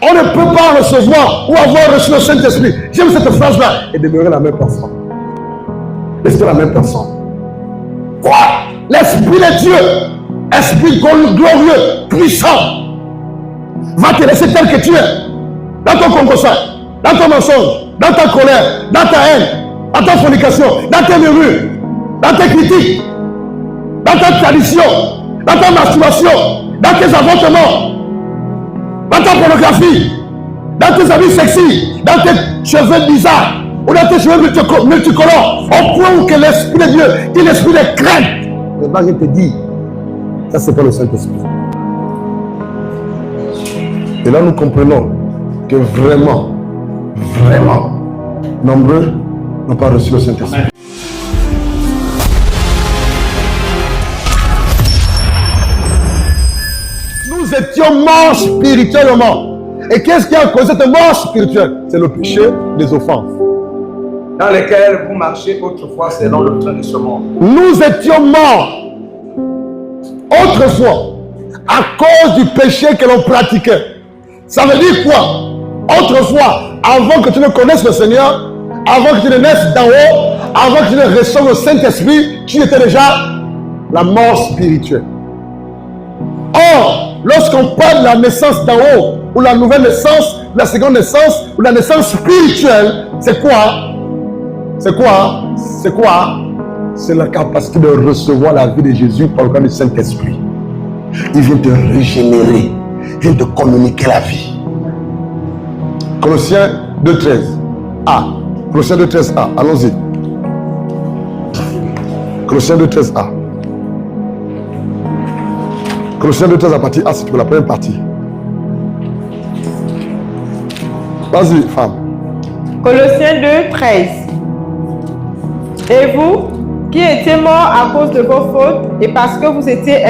On ne peut pas recevoir ou avoir reçu le Saint-Esprit. J'aime cette phrase-là. Et demeurer la même personne. Rester la même personne. Quoi? L'Esprit de Dieu, Esprit glorieux, puissant, va te laisser tel que tu es. Dans ton concorsage, dans ton mensonge, dans ta colère, dans ta haine, dans ta fornication, dans tes murmures, dans tes critiques, dans ta tradition, dans ta masturbation, dans tes avortements, dans ta pornographie, dans tes habits sexy, dans tes cheveux bizarres, ou dans tes cheveux multicolores, au point où que l'Esprit de Dieu, qui est l'Esprit de crainte, le va te dire, ça c'est pas le Saint-Esprit. Et là nous comprenons que vraiment, nombreux n'ont pas reçu le Saint-Esprit. Nous étions morts spirituellement. Et qu'est-ce qui a causé cette mort spirituelle? C'est le péché, les offenses. Dans lesquelles vous marchez autrefois selon le train de ce monde. Nous étions morts autrefois à cause du péché que l'on pratiquait. Ça veut dire quoi? Autrefois, avant que tu ne connaisses le Seigneur, avant que tu ne naisses d'en haut, avant que tu ne reçoives le Saint-Esprit, tu étais déjà la mort spirituelle. Or, lorsqu'on parle de la naissance d'en haut, ou la nouvelle naissance, la seconde naissance, ou la naissance spirituelle, c'est quoi? C'est quoi? C'est quoi? C'est la capacité de recevoir la vie de Jésus par le cas du Saint-Esprit. Il vient te régénérer, il vient te communiquer la vie. Colossiens 2,13a. Colossiens 2,13a. Allons-y. Colossiens 2,13a. Colossiens 2,13 à partir A, c'est pour la première partie. Vas-y, femme. Colossiens 2,13. Et vous, qui étiez morts à cause de vos fautes et parce que vous étiez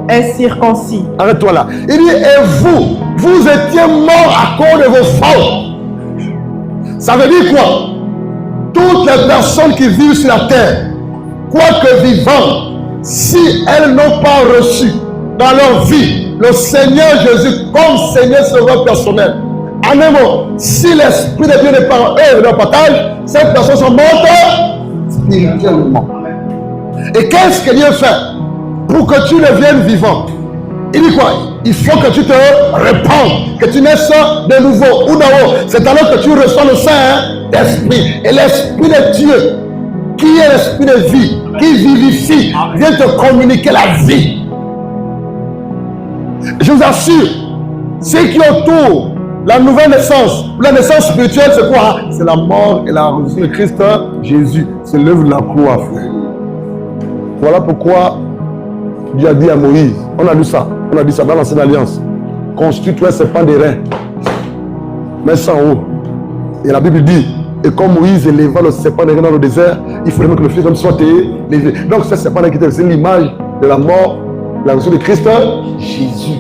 incirconcis. Arrête-toi là. Il dit, et vous étiez morts à cause de vos fautes. Ça veut dire quoi? Toutes les personnes qui vivent sur la terre, quoique vivantes, si elles n'ont pas reçu dans leur vie le Seigneur Jésus comme Seigneur Sauveur personnel, en un mot, si l'Esprit de Dieu n'est pas en eux et leur partage, ces personnes sont mortes spirituellement. Et qu'est-ce que Dieu fait pour que tu deviennes vivant? Il dit quoi? Il faut que tu te répandes, que tu naisses de nouveau ou d'en haut. C'est alors que tu reçois le Saint-Esprit. Et l'Esprit de Dieu, qui est l'Esprit de vie, qui vivifie, vient te communiquer la vie. Je vous assure, ceux qui entourent la nouvelle naissance, la naissance spirituelle, c'est quoi? C'est la mort et la résurrection de Christ Jésus. C'est l'œuvre de la croix, frère. Voilà pourquoi Dieu a dit à Moïse, on a dit ça dans l'ancienne alliance, construis-toi un serpent des reins, mets ça en haut. Et la Bible dit, et comme Moïse éleva le serpent des reins dans le désert, il fallait que le Fils de l'homme soit élevé. Donc ce serpent qui était, c'est l'image de la mort, de la résurrection de Christ Jésus.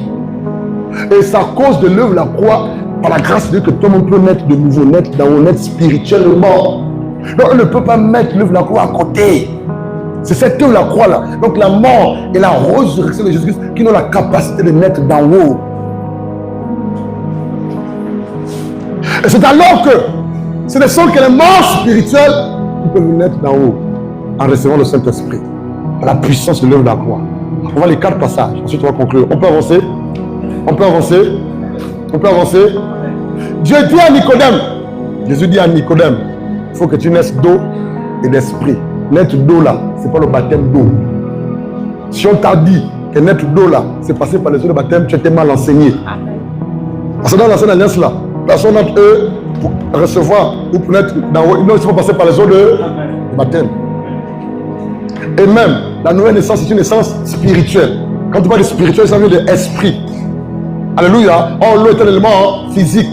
Et c'est à cause de l'œuvre de la croix, par la grâce de Dieu, que tout le monde peut naître de nouveau, naître dans le naître spirituellement. Donc on ne peut pas mettre l'œuvre de la croix à côté. C'est cette œuvre de la croix là. Donc la mort et la résurrection de Jésus-Christ qui ont la capacité de naître d'en haut. Et c'est alors que ce ne sont que les morts spirituels qui peuvent naître d'en haut en recevant le Saint-Esprit. La puissance de l'œuvre de la croix. On va les 4 passages. Ensuite on va conclure. On peut avancer? On peut avancer? On peut avancer? Dieu dit à Nicodème, Jésus dit à Nicodème, il faut que tu naisses d'eau et d'esprit. Naître d'eau là, c'est pas le baptême d'eau. Si on t'a dit que naître d'eau là, c'est passé par les eaux de baptême, tu étais mal enseigné. Parce que dans l'ancienne alliance là, personne d'entre eux pour recevoir ou pour naître dans haut, non, il faut passer par les eaux de baptême. Et même, la nouvelle naissance, c'est une naissance spirituelle. Quand tu parles de spirituel, ça vient de esprit. Alléluia. Or, l'eau est un élément physique.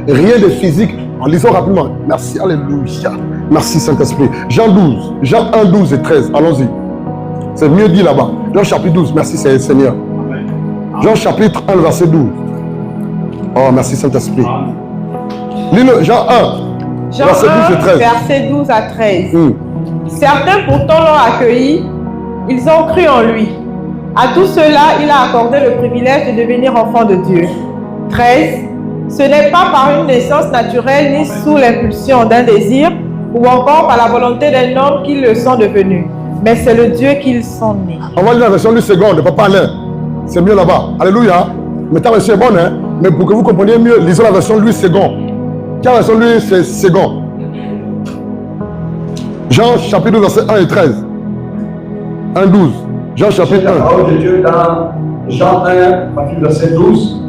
Rien de physique. En lisant rapidement. Merci, alléluia. Merci Saint-Esprit. Jean 12, Jean 1, 12 et 13. Allons-y. C'est mieux dit là-bas. Jean chapitre 12. Merci Seigneur. Jean chapitre 1, verset 12. Oh, merci Saint-Esprit. Lis-le, Jean 1. Jean verset 12 et 13. Verset 12 à 13. Certains pourtant l'ont accueilli. Ils ont cru en lui. À tout cela, il a accordé le privilège de devenir enfant de Dieu. 13. Ce n'est pas par une naissance naturelle ni sous l'impulsion d'un désir ou encore par la volonté d'un homme qu'ils le sont devenus, mais c'est le Dieu qu'ils sont nés. On va lire la version Louis II de Papa Alain. C'est mieux là-bas. Alléluia. Mais ta version est bonne, hein? Mais pour que vous compreniez mieux, lisons la version Louis II. Quelle version Louis c'est II? Jean chapitre 2, verset 1 et 13. 1, 12. Jean chapitre La 1. parole de Dieu dans Jean 1, partir du verset 12.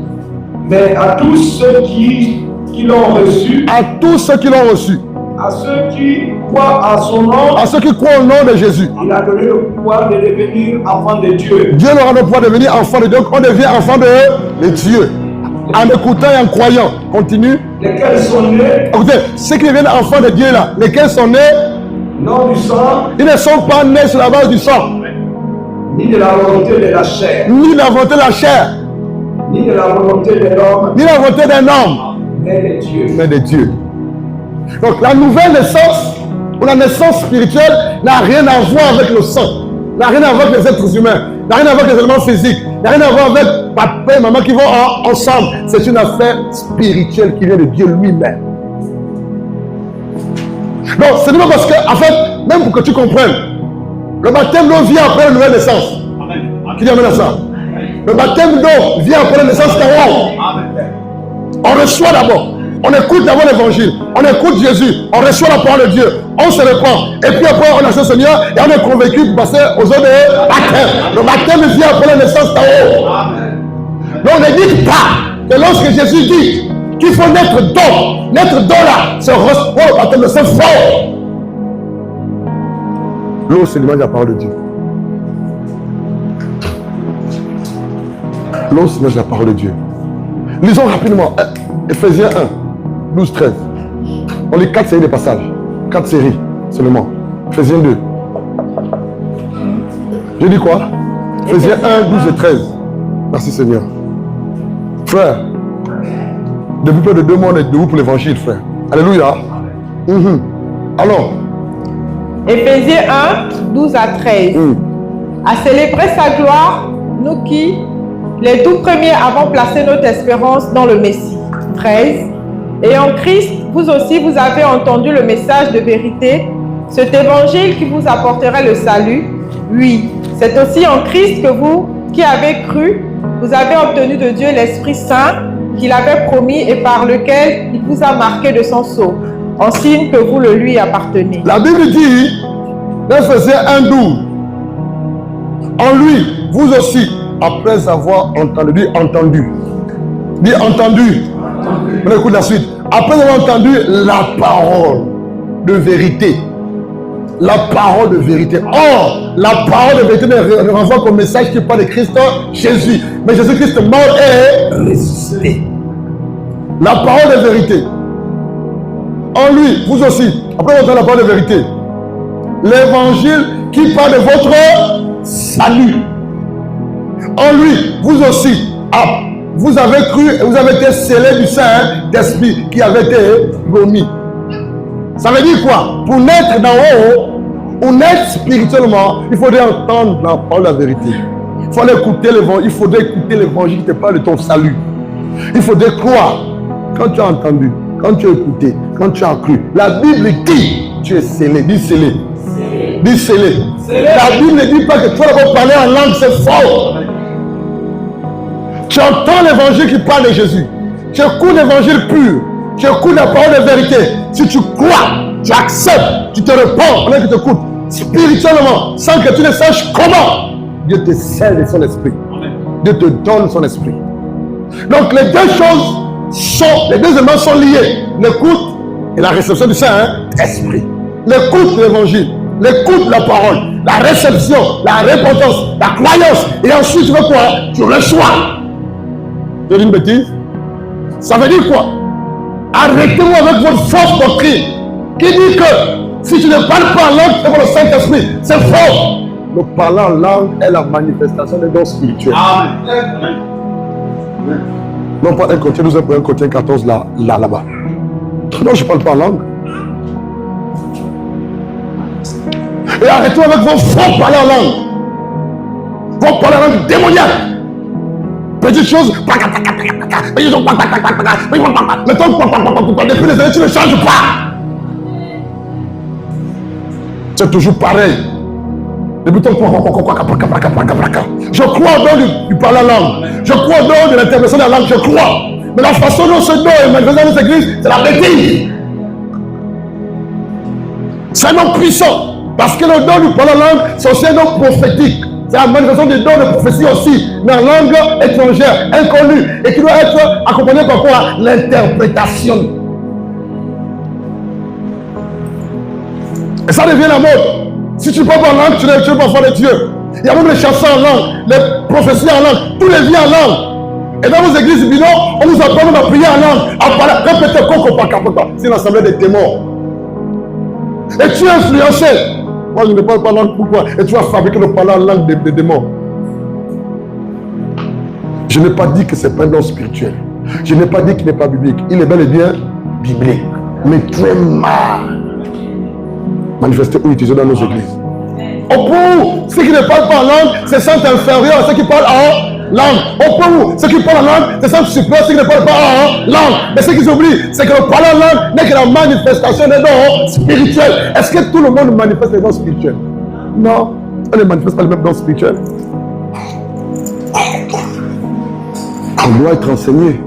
Mais à tous ceux qui l'ont reçu, À tous ceux qui l'ont reçu, à ceux qui croient à son nom, à ceux qui croient au nom de Jésus, il a donné le pouvoir de devenir enfant de Dieu. Dieu leur a le pouvoir de devenir enfant de Dieu. On devient enfant de Dieu. En écoutant et en croyant. Continue. Lesquels sont nés, Écoutez, ceux qui deviennent enfants de Dieu là, lesquels sont nés, non du sang, ils ne sont pas nés sur la base du sang, ni de la volonté de la chair, ni de la volonté de la chair, ni de la volonté de l'homme, ni de la volonté d'un homme, mais de Dieu. mais de Dieu. Donc la nouvelle naissance, ou la naissance spirituelle, n'a rien à voir avec le sang, n'a rien à voir avec les êtres humains, n'a rien à voir avec les éléments physiques, n'a rien à voir avec papa et maman qui vont ensemble. C'est une affaire spirituelle qui vient de Dieu lui-même. Donc, c'est pas parce que, en fait, même pour que tu comprennes, le baptême d'eau vient après la nouvelle naissance. Qui dit amène à ça? Le baptême d'eau vient après la naissance d'Aaron. On reçoit d'abord. On écoute d'abord l'évangile. On écoute Jésus. On reçoit la parole de Dieu. On se répand. Et puis après, on a ce Seigneur et on est convaincu de passer aux autres de baptême. Le baptême vient après la naissance d'Aaron. Mais on ne dit pas que lorsque Jésus dit qu'il faut naître d'eau là, c'est recevoir le baptême de ce fort. L'eau, c'est l'image de la parole de Dieu. L'eau, c'est l'image de la parole de Dieu. Lisons rapidement. Ephésiens 1, 12, 13. On lit 4 séries de passages. 4 séries seulement. Ephésiens 2. Je dis quoi? Ephésiens 1, 12 et 13. Merci Seigneur. Frère, depuis près de 2 mois, on est debout pour l'évangile, frère. Alléluia. Alors. Éphésiens 1, 12 à 13. À célébrer sa gloire, nous qui, les tout premiers, avons placé notre espérance dans le Messie. 13. Et en Christ, vous aussi, vous avez entendu le message de vérité, cet évangile qui vous apportera le salut. Oui, c'est aussi en Christ que vous, qui avez cru, vous avez obtenu de Dieu l'Esprit Saint qu'il avait promis et par lequel il vous a marqué de son sceau, en signe que vous le lui appartenez. La Bible dit, dans Ephésiens 1, 12, en lui, vous aussi, après avoir entendu, dit entendu. On écoute la suite. Après avoir entendu la parole de vérité. La parole de vérité. Or, la parole de vérité ne renvoie qu'au message qui parle de Christ Jésus. Mais Jésus-Christ mort et ressuscité. La parole de vérité. En lui, vous aussi, après avoir entendu la parole de vérité, l'évangile qui parle de votre salut. En lui, vous aussi, vous avez cru et vous avez été scellés du Saint-Esprit qui avait été promis. Ça veut dire quoi? Pour naître d'en haut, pour naître spirituellement, il faudrait entendre la parole de la vérité. Il faudrait écouter l'évangile. Il faudrait écouter l'évangile qui te parle de ton salut. Il faudrait croire. Quand tu as entendu, quand tu as écouté, quand tu as cru, la Bible dit tu es scellé. Dis scellé. Dis scellé. La Bible ne dit pas que tu vas d'abord parler en langue, c'est faux. Tu entends l'évangile qui parle de Jésus. Tu écoutes l'évangile pur. Tu écoutes la parole de vérité. Si tu crois, tu acceptes, tu te réponds, pendant qu'il t'écoute spirituellement, sans que tu ne saches comment, Dieu te scelle de son esprit. Dieu te donne son esprit. Donc les deux choses les deux éléments sont liés. L'écoute et la réception du Saint-Esprit. L'écoute de l'évangile, l'écoute de la parole, la réception, la repentance, la croyance. Et ensuite, tu veux quoi? Tu reçois. Je dis une bêtise? Ça veut dire quoi? Arrêtez-vous avec votre fausse doctrine qui dit que si tu ne parles pas en langue, c'est pour le Saint-Esprit. C'est faux. Le parler en langue est la manifestation des dons spirituels. Amen. Non pas 1 Corinthiens 12, 1 Corinthiens 14 là-bas. Non, je ne parle pas en langue. Et arrêtez avec vos faux parler en langue. Vos parler en langue démoniaque. Petite chose, depuis les années, tu ne changes pas. C'est toujours pareil. Depuis ton je crois au don du parler en langue. Je crois au don de l'interprétation de la langue. Je crois. Mais la façon dont ce don est manifesté dans nos églises, c'est la bêtise. C'est un nom puissant. Parce que le don du parler en langue, c'est aussi un nom prophétique. C'est la manifestation des dons de prophétie aussi, mais en langue étrangère, inconnue, et qui doit être accompagnée par quoi? L'interprétation. Et ça devient la mode. Si tu parles en langue, tu ne peux pas faire de Dieu. Il y a même les chansons en langue, les prophéties en langue, tous les vies en langue. Et dans vos églises bidons, on vous apprend même à prier en langue, à parler, répéter coco. C'est l'assemblée des démons. Et tu es influencé. Moi, je ne parle pas langue, pourquoi? Et tu vas fabriquer le parler en langue des démons. Je n'ai pas dit que c'est pas un don spirituel. Je n'ai pas dit qu'il n'est pas biblique. Il est bel et bien biblique. Mais très mal manifesté ou utilisé dans nos églises. Au point où ceux qui ne parlent pas en langue se sentent inférieurs à ceux qui parlent en langue. Au point où ceux qui parlent en langue se sentent supérieurs à ceux qui ne parlent pas en langue. Mais ce qu'ils oublient, c'est que le parler en langue n'est que la manifestation des dons spirituels. Est-ce que tout le monde manifeste les dons spirituels? Non, on ne manifeste pas les mêmes dons spirituels. On doit être enseigné.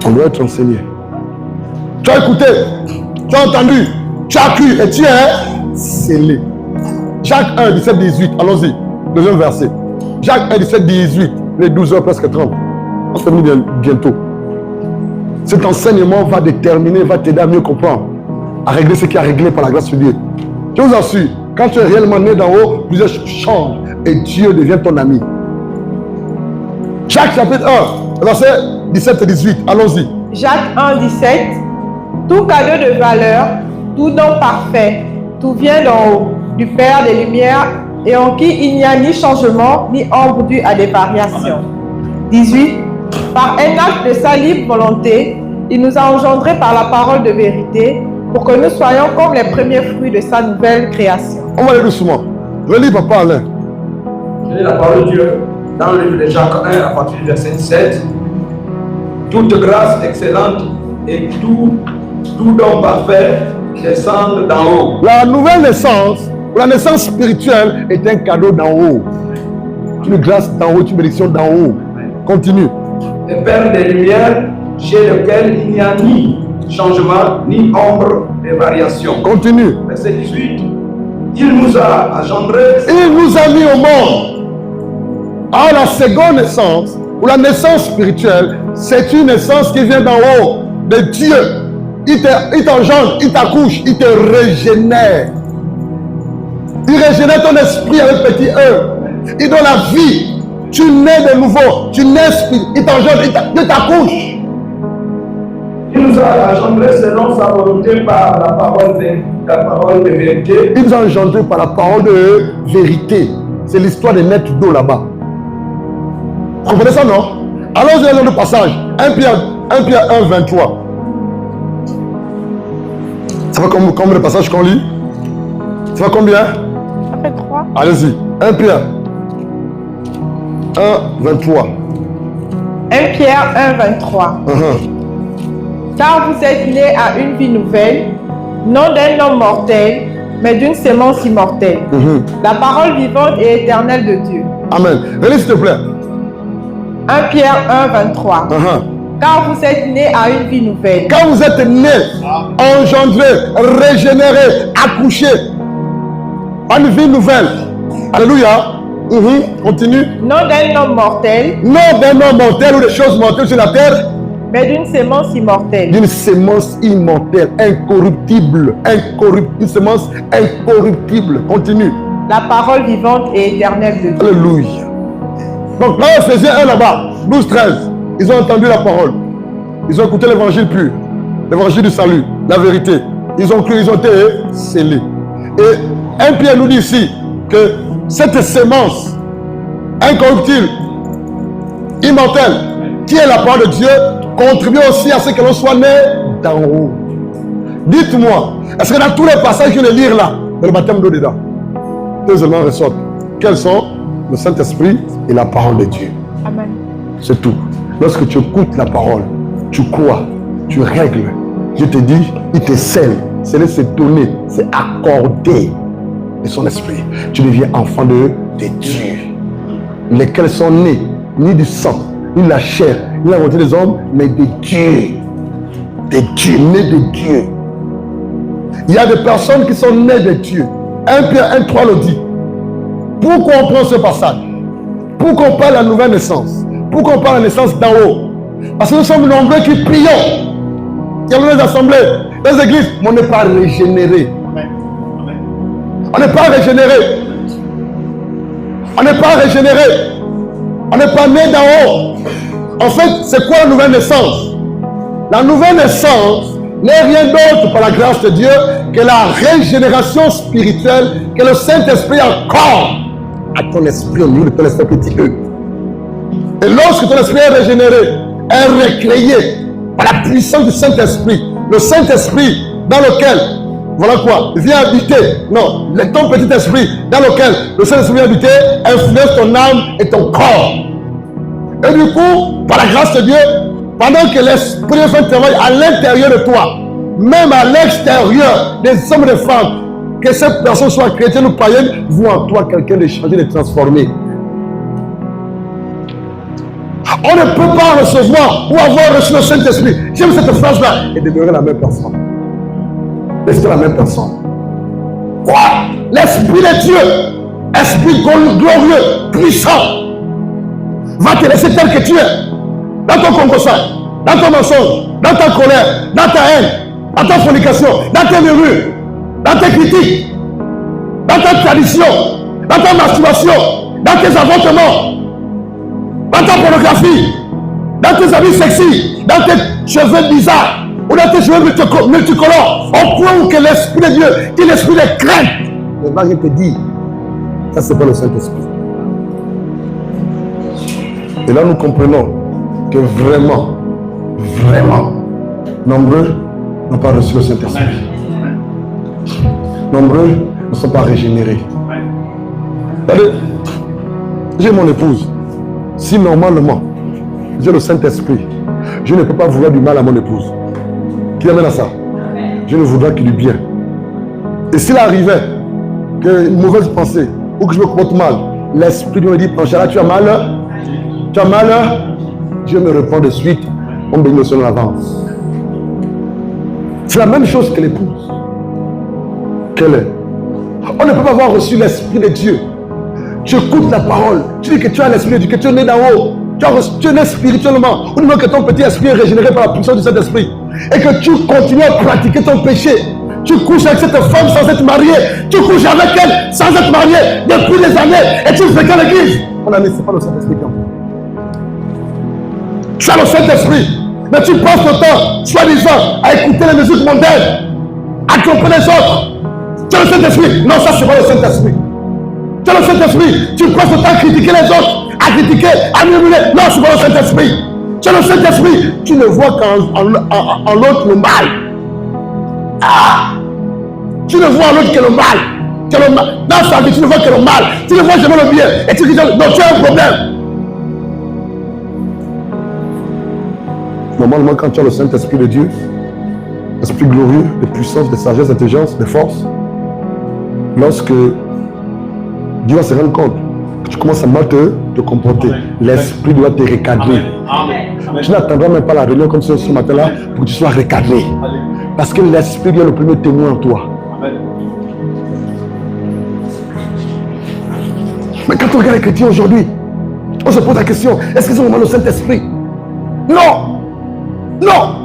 On doit être enseigné. Tu as écouté, tu as entendu, tu as cru et tu es scellé. Jacques 1, 17, 18, allons-y, deuxième verset. Jacques 1, 17, 18, les 12h presque 30. On termine bientôt. Cet enseignement va déterminer, va t'aider à mieux comprendre, à régler ce qui est réglé par la grâce de Dieu. Je vous assure, quand tu es réellement né d'en haut, plusieurs choses changent et Dieu devient ton ami. Jacques chapitre 1, verset 17 et 18, allons-y. Jacques 1, 17. Tout cadeau de valeur, tout don parfait, tout vient d'en haut, du Père des Lumières, et en qui il n'y a ni changement, ni ombre due à des variations. 18. Par un acte de sa libre volonté, il nous a engendrés par la parole de vérité, pour que nous soyons comme les premiers fruits de sa nouvelle création. On va aller doucement. Relis, papa Alain. Je lis la parole de Dieu dans le livre de Jacques 1, à partir du verset 17. Toute grâce excellente et tout don parfait descend d'en haut. La nouvelle naissance, la naissance spirituelle est un cadeau d'en haut. Une grâce d'en haut, une bénédiction d'en haut. Continue. Le Père des Lumières, chez lequel il n'y a ni changement, ni ombre de variation. Continue. Verset 18. Il nous a engendrés. Il nous a mis au monde. Alors la seconde naissance, ou la naissance spirituelle, c'est une naissance qui vient d'en haut, de Dieu. Il t'engendre, il t'accouche, il te régénère. Il régénère ton esprit avec petit E. Il donne la vie. Tu nais de nouveau. Tu nais, il t'engendre, il t'accouche. Il nous a engendrés selon sa volonté par la parole de vérité. Il nous a engendrés par la parole de vérité. C'est l'histoire des nets d'eau là-bas. Vous comprenez ça, non? Allons-y dans le passage. 1 Pierre 1, 23. Ça va comme le passage qu'on lit? Ça va combien? Ça fait 3. Allez-y. 1 Pierre 1, 23. 1 Pierre 1, 23. Car vous êtes nés à une vie nouvelle, non d'un homme mortel, mais d'une sémence immortelle. La parole vivante et éternelle de Dieu. Amen. Relis s'il te plaît. 1 Pierre 1, 23. Car vous êtes nés à une vie nouvelle. Quand vous êtes nés, engendrés, régénérés, accouchés, à une vie nouvelle. Alléluia. Continue. Non d'un homme mortel. Non d'un homme mortel ou des choses mortelles sur la terre. Mais d'une sémence immortelle. D'une sémence immortelle, incorruptible. Une sémence incorruptible. Continue. La parole vivante et éternelle de Dieu. Alléluia. Donc là, Ephésiens 1 là-bas, 12, 13. Ils ont entendu la parole. Ils ont écouté l'évangile pur. L'évangile du salut, la vérité. Ils ont cru, ils ont été scellés. Et 1 Pierre nous dit ici que cette sémence incorruptible, immortelle, qui est la parole de Dieu, contribue aussi à ce que l'on soit né d'en haut. Dites-moi, est-ce que dans tous les passages que je vais lire là, dans le baptême d'eau dedans, deux éléments ressortent. Quels sont? Le Saint-Esprit et la parole de Dieu. Amen. C'est tout. Lorsque tu écoutes la parole, tu crois, tu règles. Dieu te dit, il te scelle. C'est donné, c'est accordé de son esprit. Tu deviens enfant de Dieu. Lesquels sont nés, ni du sang, ni de la chair, ni de la volonté des hommes, mais de Dieu. De Dieu, nés de Dieu. Il y a des personnes qui sont nées de Dieu. 1 Pierre 1,3 le dit. Pourquoi on prend ce passage? Pourquoi on parle de la nouvelle naissance? Pourquoi on parle de la naissance d'en haut? Parce que nous sommes nombreux qui prions. Il y a des assemblées, des églises, mais on n'est pas régénéré. On n'est pas régénéré. On n'est pas régénéré. On n'est pas né d'en haut. En fait, c'est quoi la nouvelle naissance? La nouvelle naissance n'est rien d'autre par la grâce de Dieu que la régénération spirituelle que le Saint-Esprit accorde à ton esprit au niveau de ton esprit petit E. Et lorsque ton esprit est régénéré, est recréé par la puissance du Saint-Esprit, le Saint-Esprit dans lequel, voilà quoi, vient habiter, non, ton petit esprit dans lequel le Saint-Esprit vient habiter, influence ton âme et ton corps. Et du coup, par la grâce de Dieu, pendant que l'Esprit fait un travail à l'intérieur de toi, même à l'extérieur des hommes et des femmes, que cette personne soit chrétienne ou païenne, voit en toi quelqu'un de changer, de transformer. On ne peut pas recevoir ou avoir reçu le Saint-Esprit. J'aime cette phrase-là. Et demeurer la même personne. Rester la même personne. Quoi? L'Esprit de Dieu, Esprit glorieux, puissant, va te laisser tel que tu es. Dans ton concorsage, dans ton mensonge, dans ta colère, dans ta haine, dans ta fornication, dans tes murmures, dans tes critiques, dans ta tradition, dans ta masturbation, dans tes avortements, dans ta pornographie, dans tes habits sexy, dans tes cheveux bizarres, ou dans tes cheveux multicolores, au point où que l'Esprit de Dieu, qui est l'Esprit de crainte, ne va rien te dire. Ça, c'est pas le Saint-Esprit. Et là, nous comprenons que vraiment, nombreux n'ont pas reçu le Saint-Esprit. Nombreux ne sont pas régénérés. Regardez, j'ai mon épouse. Si normalement, j'ai le Saint-Esprit, je ne peux pas vouloir du mal à mon épouse. Qui amène à ça? Je ne voudrais que du bien. Et s'il arrivait qu'une mauvaise pensée ou que je me comporte mal, l'Esprit me dit, Panchala, tu as mal? Tu as mal? Je me réponds de suite, on bénit sur l'avance. C'est la même chose que l'épouse. Quelle est? On ne peut pas avoir reçu l'Esprit de Dieu. Tu écoutes la parole, tu dis que tu as l'Esprit de Dieu, que tu es né d'en haut, tu es né spirituellement, au niveau que ton petit esprit est régénéré par la puissance du Saint-Esprit, et que tu continues à pratiquer ton péché. Tu couches avec cette femme sans être marié, tu couches avec elle sans être marié depuis des années, et tu fréquentes l'église. Mon ami, ce n'est pas le Saint-Esprit qui en fait. Tu as le Saint-Esprit, mais tu passes le temps, soi-disant, à écouter les musiques mondaines, à tromper les autres. Tu as le Saint-Esprit. Non, ça, c'est pas le Saint-Esprit. Tu as le Saint-Esprit. Tu passes le temps à critiquer les autres, à critiquer, à murmurer. Non, c'est pas le Saint-Esprit. Tu as le Saint-Esprit. Tu ne vois qu'en l'autre le mal. Ah! Tu ne vois en l'autre que le mal. Dans sa vie, tu ne vois que le mal. Tu ne vois jamais le bien. Et tu dis, non, tu as un problème. Normalement, quand tu as le Saint-Esprit de Dieu, l'Esprit glorieux, de puissance, de sagesse, d'intelligence, de force, lorsque Dieu va se rendre compte que tu commences à mal te comporter, l'Esprit doit te recadrer. Tu n'attendras même pas la réunion comme ce matin-là pour que tu sois recadré. Parce que l'Esprit est le premier témoin en toi. Mais quand on regarde les chrétiens aujourd'hui, on se pose la question, est-ce qu'ils ont vraiment le Saint-Esprit? Non! Non!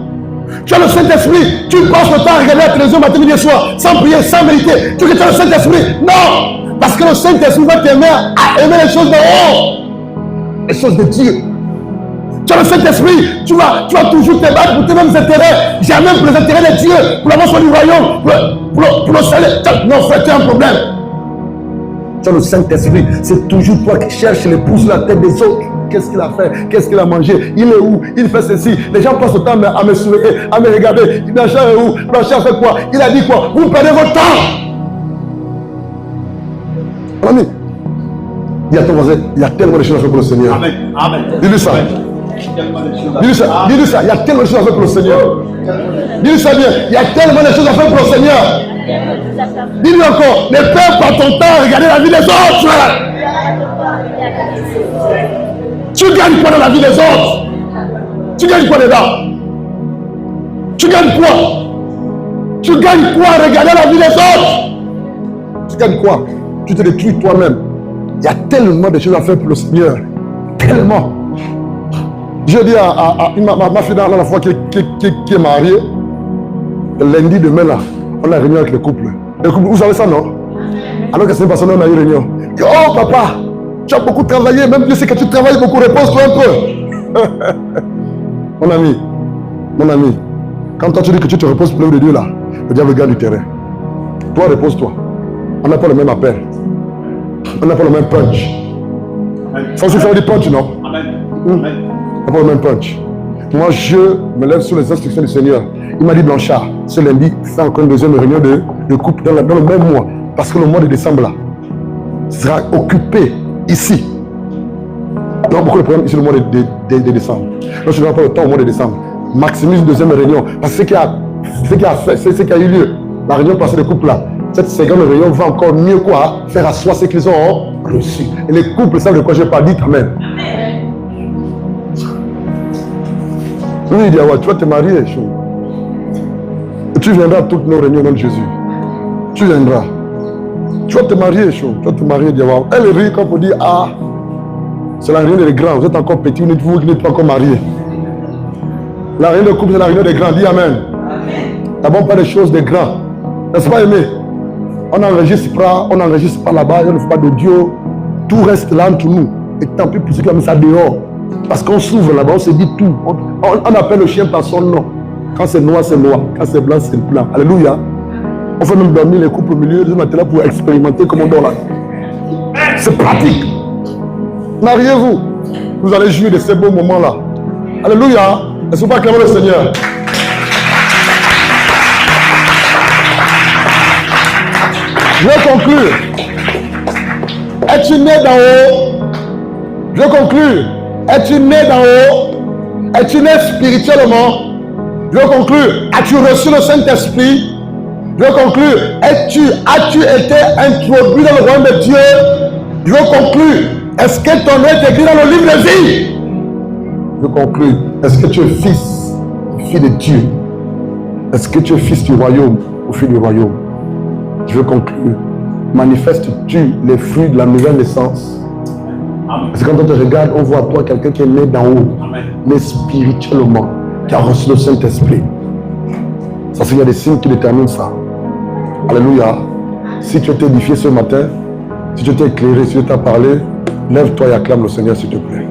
Tu as le Saint-Esprit, tu passes le temps à regarder la télévision matin, midi et soir, sans prier, sans méditer. Tu dis que tu as le Saint-Esprit? Non! Parce que le Saint-Esprit va t'aimer à aimer les choses de haut, les choses de Dieu. Tu as le Saint-Esprit, tu vas toujours te battre pour tes mêmes intérêts, jamais pour les intérêts de Dieu, pour l'avancement du royaume, pour le salut. Non, frère, tu as un problème. Tu as le Saint-Esprit, c'est toujours toi qui cherches l'épouse sur la tête des autres. Qu'est-ce qu'il a fait? Qu'est-ce qu'il a mangé? Il est où? Il fait ceci. Les gens passent le temps à me surveiller, à me regarder. Blanchard est où? Blanchard fait quoi? Il a dit quoi? Vous perdez votre temps. Ami, Dis à ton voisin, il y a tellement de choses à faire pour le Seigneur. Amen. Amen. Dis-lui ça. Dis-lui ça. Dis-lui ça. Il y a tellement de choses à faire pour le Seigneur. Dis-lui ça bien. Il y a tellement de choses à faire pour le Seigneur. Dis-lui encore, ne perds pas ton temps à regarder la vie des autres. Tu gagnes quoi dans la vie des autres? Tu gagnes quoi dedans? Tu gagnes quoi? Tu gagnes quoi à regarder la vie des autres? Tu gagnes quoi? Tu te détruis toi-même. Il y a tellement de choses à faire pour le Seigneur. Tellement. Je dis à ma fille dans la foi qui est mariée, lundi demain là, on a réunion avec le couple. Le couple, vous savez ça, non? Alors que c'est une personne, on a eu réunion. Oh papa, tu as beaucoup travaillé, même Dieu sait que tu travailles beaucoup, repose-toi un peu. Mon ami, quand toi tu dis que tu te reposes pour l'œuvre de Dieu là, le diable gagne du terrain. Toi, repose-toi. On n'a pas le même appel. On n'a pas le même punch. Ça aussi, ça veut dire punch, non? On n'a pas le même punch. Moi, je me lève sous les instructions du Seigneur. Il m'a dit, Blanchard, ce lundi, c'est encore une deuxième réunion de couple dans le même mois. Parce que le mois de décembre, là, sera occupé ici. Donc, beaucoup de problèmes ici le mois de décembre. Donc, je n'ai pas le temps au mois de décembre. Maximise une deuxième réunion. Parce que ce qui a eu lieu, la réunion passée de couple là, cette seconde réunion va encore mieux quoi faire asseoir ce qu'ils ont reçu. Et les couples savent de quoi je parle. Dites Amen. Oui, il dit, ouais, tu vas te marier. Et tu viendras à toutes nos réunions dans Jésus. Tu viendras. Tu vas te marier, tu vas te marier, Diawara. Elle rit quand on dit, ah, c'est la réunion des grands. Vous êtes encore petits, vous n'êtes pas encore mariés. La réunion de couple, c'est la réunion des grands. Dis Amen. D'abord, pas des choses des grands. N'est-ce pas aimé? On n'enregistre pas là-bas, on ne fait pas d'audio. Tout reste là entre nous. Et tant pis pour ceux qui ont mis ça dehors. Parce qu'on s'ouvre là-bas, on se dit tout. On appelle le chien par son nom. Quand c'est noir, c'est noir. Quand c'est blanc, c'est blanc. Alléluia. On fait même dormir les couples au milieu. Nous sommes là pour expérimenter comment on dort là. C'est pratique. Mariez-vous. Vous allez jouir de ces beaux moments-là. Alléluia. Est-ce que vous acclamez le Seigneur? Je vais conclure. Es-tu né d'en haut? Je vais conclure. Es-tu né d'en haut? Es-tu né spirituellement? Je vais conclure. As-tu reçu le Saint-Esprit? Je vais conclure. As-tu été introduit dans le royaume de Dieu? Je vais conclure. Est-ce que ton nom est écrit dans le livre de vie? Je conclue. Est-ce que tu es fils, fille de Dieu? Est-ce que tu es fils du royaume ou fille du royaume? Je veux conclure. Manifestes-tu les fruits de la nouvelle naissance? Parce que quand on te regarde, on voit toi quelqu'un qui est né d'en haut, mais spirituellement, qui a reçu le Saint-Esprit. Ça, c'est qu'il y a des signes qui déterminent ça. Alléluia. Si tu es édifié ce matin, si tu t'es éclairé, si tu t'as parlé, lève-toi et acclame le Seigneur, s'il te plaît.